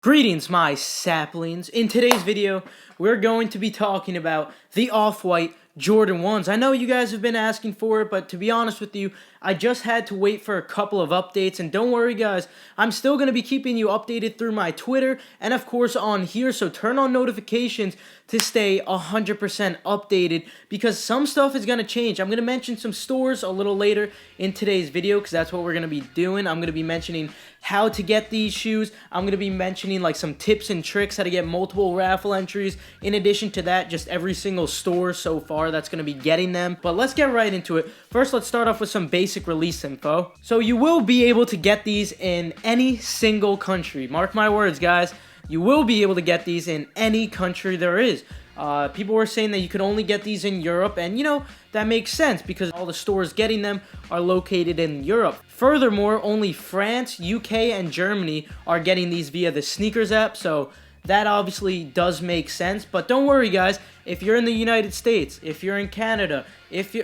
Greetings, my saplings. In today's video, we're going to be talking about the Off-White Jordan 1s. I know you guys have been asking for it, but to be honest with you, I just had to wait for a couple of updates, and don't worry guys, I'm still going to be keeping you updated through my Twitter, and of course on here, so turn on notifications to stay 100% updated, because some stuff is going to change. I'm going to mention some stores a little later in today's video, because that's what we're going to be doing. I'm going to be mentioning how to get these shoes. I'm going to be mentioning like some tips and tricks how to get multiple raffle entries. In addition to that, just every single store so far that's going to be getting them. But let's get right into it. First, let's start off with some basic release info. So you will be able to get these in any single country. Mark my words, guys. You will be able to get these in any country there is. People were saying that you could only get these in Europe, and you know, that makes sense because all the stores getting them are located in Europe. Furthermore, only France, UK, and Germany are getting these via the sneakers app, so that obviously does make sense. But don't worry guys, if you're in the United States, if you're in Canada,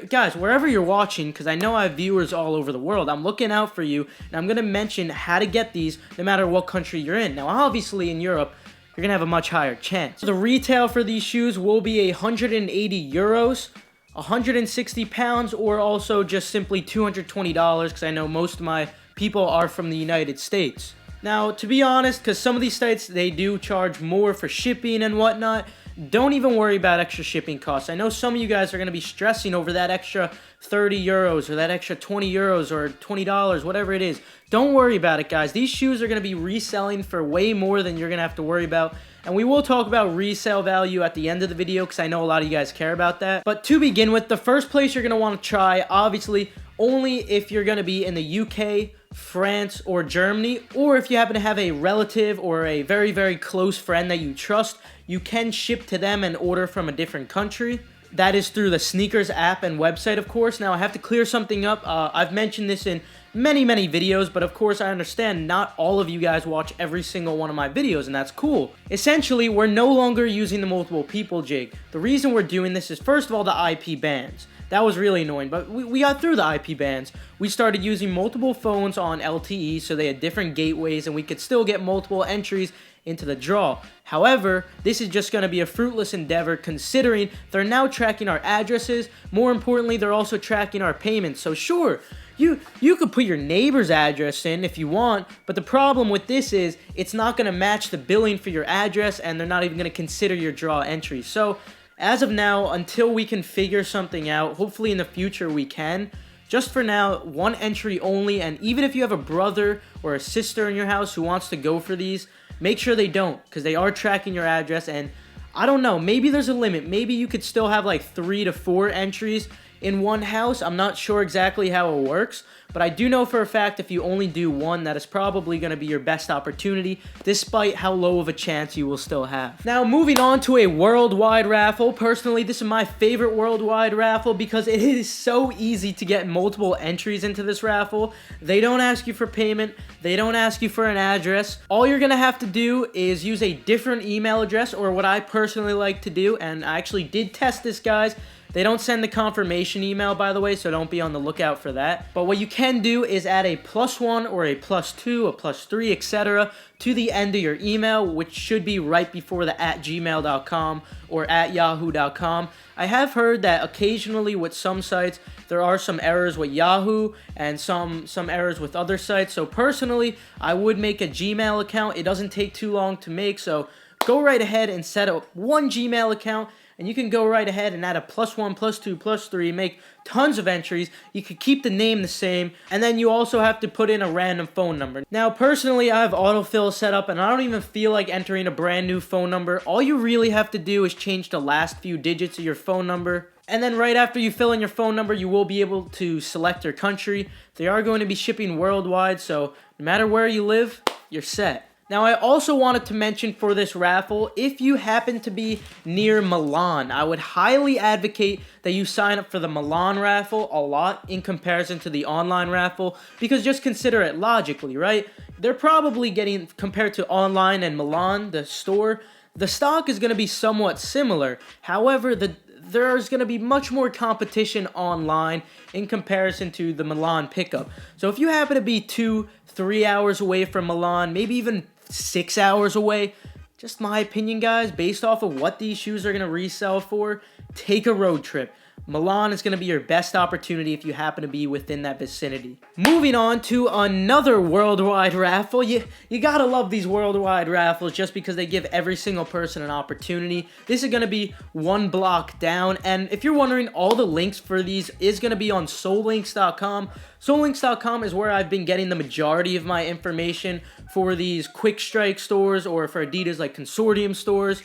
guys, wherever you're watching, because I know I have viewers all over the world, I'm looking out for you, and I'm going to mention how to get these no matter what country you're in. Now obviously in Europe, you're going to have a much higher chance. The retail for these shoes will be 180 euros, 160 pounds, or also just simply $220, because I know most of my people are from the United States. Now, to be honest, because some of these sites, they do charge more for shipping and whatnot, don't even worry about extra shipping costs. I know some of you guys are going to be stressing over that extra 30 euros or that extra 20 euros or $20, whatever it is. Don't worry about it, guys. These shoes are going to be reselling for way more than you're going to have to worry about. And we will talk about resale value at the end of the video because I know a lot of you guys care about that. But to begin with, the first place you're going to want to try, obviously, only if you're going to be in the UK, France, or Germany, or if you happen to have a relative or a very, very close friend that you trust, you can ship to them and order from a different country. That is through the sneakers app and website, of course. Now, I have to clear something up. I've mentioned this in many videos, but of course, I understand not all of you guys watch every single one of my videos, and that's cool. Essentially, we're no longer using the multiple people jig. The reason we're doing this is, first of all, the IP bans. That was really annoying, but we got through the IP bans. We started using multiple phones on LTE, so they had different gateways, and we could still get multiple entries into the draw. However, this is just going to be a fruitless endeavor considering they're now tracking our addresses. More importantly, they're also tracking our payments. So sure, you could put your neighbor's address in if you want, but the problem with this is it's not going to match the billing for your address, and they're not even going to consider your draw entries. So as of now, until we can figure something out, hopefully in the future we can, just for now, one entry only. And even if you have a brother or a sister in your house who wants to go for these, make sure they don't, because they are tracking your address. And I don't know, maybe there's a limit. Maybe you could still have like 3 to 4 entries in one house. I'm not sure exactly how it works, but I do know for a fact if you only do one, that is probably going to be your best opportunity, despite how low of a chance you will still have. Now, moving on to a worldwide raffle. Personally, this is my favorite worldwide raffle because it is so easy to get multiple entries into this raffle. They don't ask you for payment. They don't ask you for an address. All you're going to have to do is use a different email address, or what I personally like to do, and I actually did test this, guys. They don't send the confirmation email, by the way, so don't be on the lookout for that. But what you can do is add a +1 or a +2, a +3, etc. to the end of your email, which should be right before the @gmail.com or @yahoo.com. I have heard that occasionally with some sites, there are some errors with Yahoo and some errors with other sites. So personally, I would make a Gmail account. It doesn't take too long to make, so go right ahead and set up one Gmail account, and you can go right ahead and add a +1, +2, +3, make tons of entries. You could keep the name the same, and then you also have to put in a random phone number. Now, personally, I have autofill set up, and I don't even feel like entering a brand new phone number. All you really have to do is change the last few digits of your phone number, and then right after you fill in your phone number, you will be able to select your country. They are going to be shipping worldwide, so no matter where you live, you're set. Now, I also wanted to mention for this raffle, if you happen to be near Milan, I would highly advocate that you sign up for the Milan raffle a lot in comparison to the online raffle, because just consider it logically, right? They're probably getting, compared to online and Milan, the store, the stock is going to be somewhat similar. However, there's going to be much more competition online in comparison to the Milan pickup. So if you happen to be 2-3 hours away from Milan, maybe even 6 hours away. Just my opinion, guys, based off of what these shoes are going to resell for, take a road trip. Milan is going to be your best opportunity if you happen to be within that vicinity. Moving on to another worldwide raffle. You gotta love these worldwide raffles just because they give every single person an opportunity. This is going to be one block down, and if you're wondering, all the links for these is going to be on solelinks.com. Solelinks.com is where I've been getting the majority of my information for these quick strike stores, or for Adidas like consortium stores.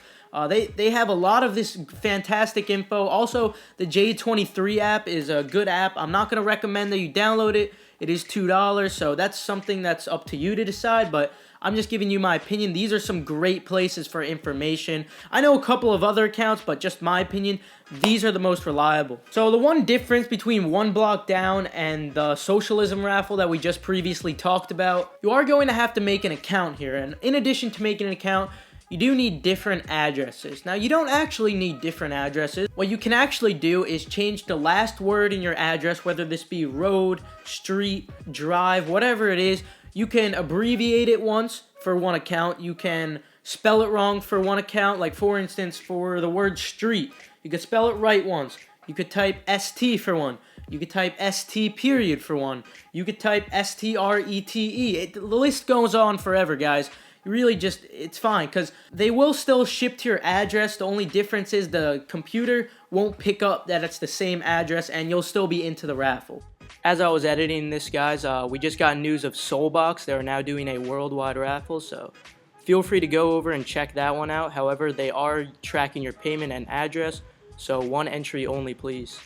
They have a lot of this fantastic info. Also, the J23 app is a good app. I'm not going to recommend that you download it. It is $2, so that's something that's up to you to decide, but I'm just giving you my opinion. These are some great places for information. I know a couple of other accounts, but just my opinion, these are the most reliable. So the one difference between one block down and the socialism raffle that we just previously talked about, you are going to have to make an account here, and in addition to making an account, you do need different addresses. Now, you don't actually need different addresses. What you can actually do is change the last word in your address, whether this be road, street, drive, whatever it is. You can abbreviate it once for one account. You can spell it wrong for one account. Like, for instance, for the word street, you could spell it right once. You could type ST for one. You could type ST period for one. You could type STRETE. The list goes on forever, guys. Really just, it's fine, because they will still ship to your address. The only difference is the computer won't pick up that it's the same address, and you'll still be into the raffle. As I was editing this, guys, we just got news of Soulbox. They're now doing a worldwide raffle, so feel free to go over and check that one out. However, they are tracking your payment and address, so one entry only, please.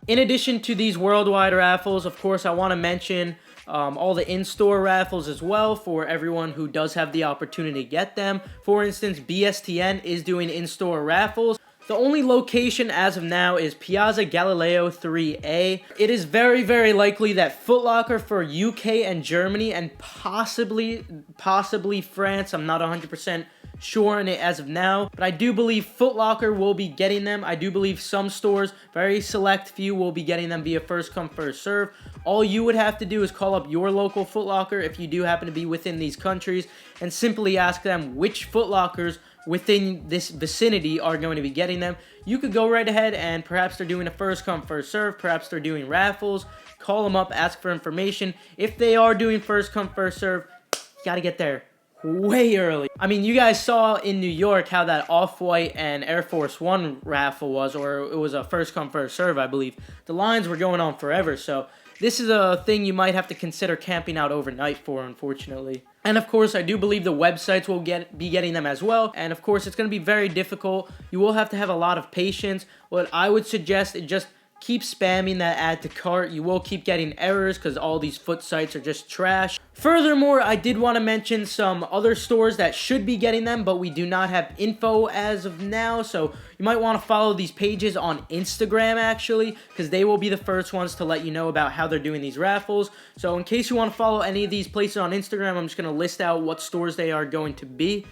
In addition to these worldwide raffles, of course, I want to mention all the in-store raffles as well for everyone who does have the opportunity to get them. For instance, BSTN is doing in-store raffles. The only location as of now is Piazza Galileo 3A. It is very, very likely that Foot Locker for UK and Germany, and possibly France, I'm not 100% sure on it as of now, but I do believe Foot Locker will be getting them. I do believe some stores, very select few, will be getting them via first come, first serve. All you would have to do is call up your local Foot Locker if you do happen to be within these countries, and simply ask them which Foot Lockers within this vicinity are going to be getting them. You could go right ahead, and perhaps they're doing a first come, first serve, perhaps they're doing raffles. Call them up, ask for information. If they are doing first come, first serve, you gotta get there way early. I mean, you guys saw in New York how that Off-White and Air Force One raffle was, or it was a first come, first serve, I believe. The lines were going on forever, so this is a thing you might have to consider camping out overnight for, unfortunately. And of course, I do believe the websites will be getting them as well. And of course, it's going to be very difficult. You will have to have a lot of patience. What I would suggest is just keep spamming that add to cart. You will keep getting errors because all these foot sites are just trash. Furthermore, I did want to mention some other stores that should be getting them, but we do not have info as of now. So you might want to follow these pages on Instagram, actually, because they will be the first ones to let you know about how they're doing these raffles. So in case you want to follow any of these places on Instagram, I'm just going to list out what stores they are going to be.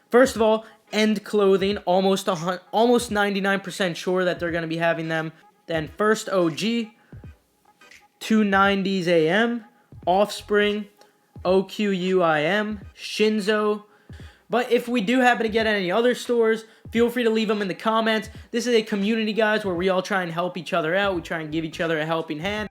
First of all, End Clothing, almost 99% sure that they're going to be having them. Then First OG, 290s AM, Offspring, OQUIM, Shinzo. But if we do happen to get any other stores, feel free to leave them in the comments. This is a community, guys, where we all try and help each other out. We try and give each other a helping hand.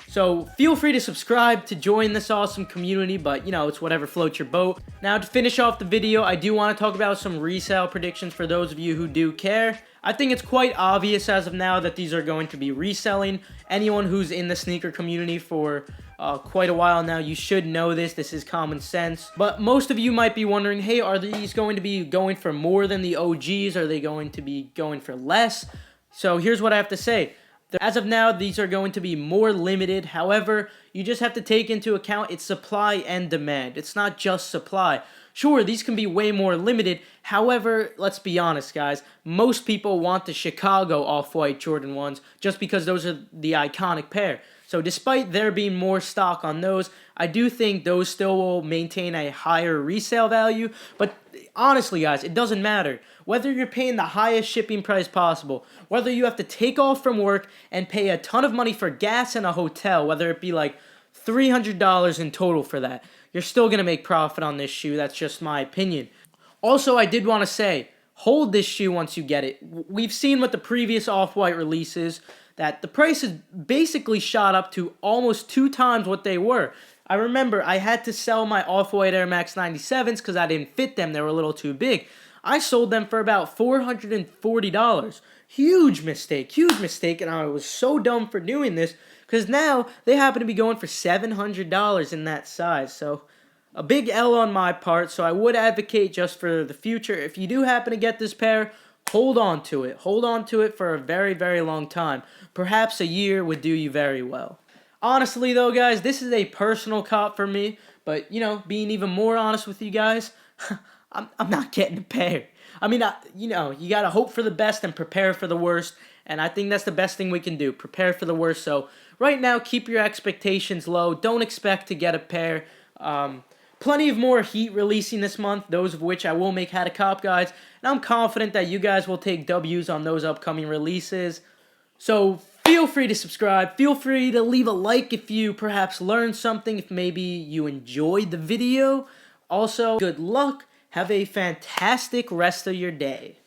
So feel free to subscribe to join this awesome community, but you know, it's whatever floats your boat. Now to finish off the video, I do want to talk about some resale predictions for those of you who do care. I think it's quite obvious as of now that these are going to be reselling. Anyone who's in the sneaker community for quite a while now, you should know this. This is common sense. But most of you might be wondering, hey, are these going to be going for more than the OGs? Are they going to be going for less? So here's what I have to say. As of now, these are going to be more limited. However, you just have to take into account it's supply and demand. It's not just supply. Sure, these can be way more limited. However, let's be honest, guys. Most people want the Chicago Off-White Jordan 1s just because those are the iconic pair. So despite there being more stock on those, I do think those still will maintain a higher resale value. But honestly, guys, it doesn't matter. Whether you're paying the highest shipping price possible, whether you have to take off from work and pay a ton of money for gas and a hotel, whether it be like $300 in total for that, you're still going to make profit on this shoe. That's just my opinion. Also, I did want to say, hold this shoe once you get it. We've seen with the previous Off-White releases that the price has basically shot up to almost 2 times what they were. I remember I had to sell my Off-White Air Max 97s because I didn't fit them. They were a little too big. I sold them for about $440. Huge mistake, and I was so dumb for doing this because now they happen to be going for $700 in that size. So a big L on my part, so I would advocate just for the future, if you do happen to get this pair, hold on to it. Hold on to it for a very, very long time. Perhaps a year would do you very well. Honestly, though, guys, this is a personal cop for me, but, you know, being even more honest with you guys, I'm not getting a pair. I mean, you know, you got to hope for the best and prepare for the worst, and I think that's the best thing we can do, prepare for the worst. So right now, keep your expectations low. Don't expect to get a pair. Plenty of more heat releasing this month, those of which I will make how to cop guides, and I'm confident that you guys will take W's on those upcoming releases. So feel free to subscribe, feel free to leave a like if you perhaps learned something, if maybe you enjoyed the video. Also, good luck, have a fantastic rest of your day.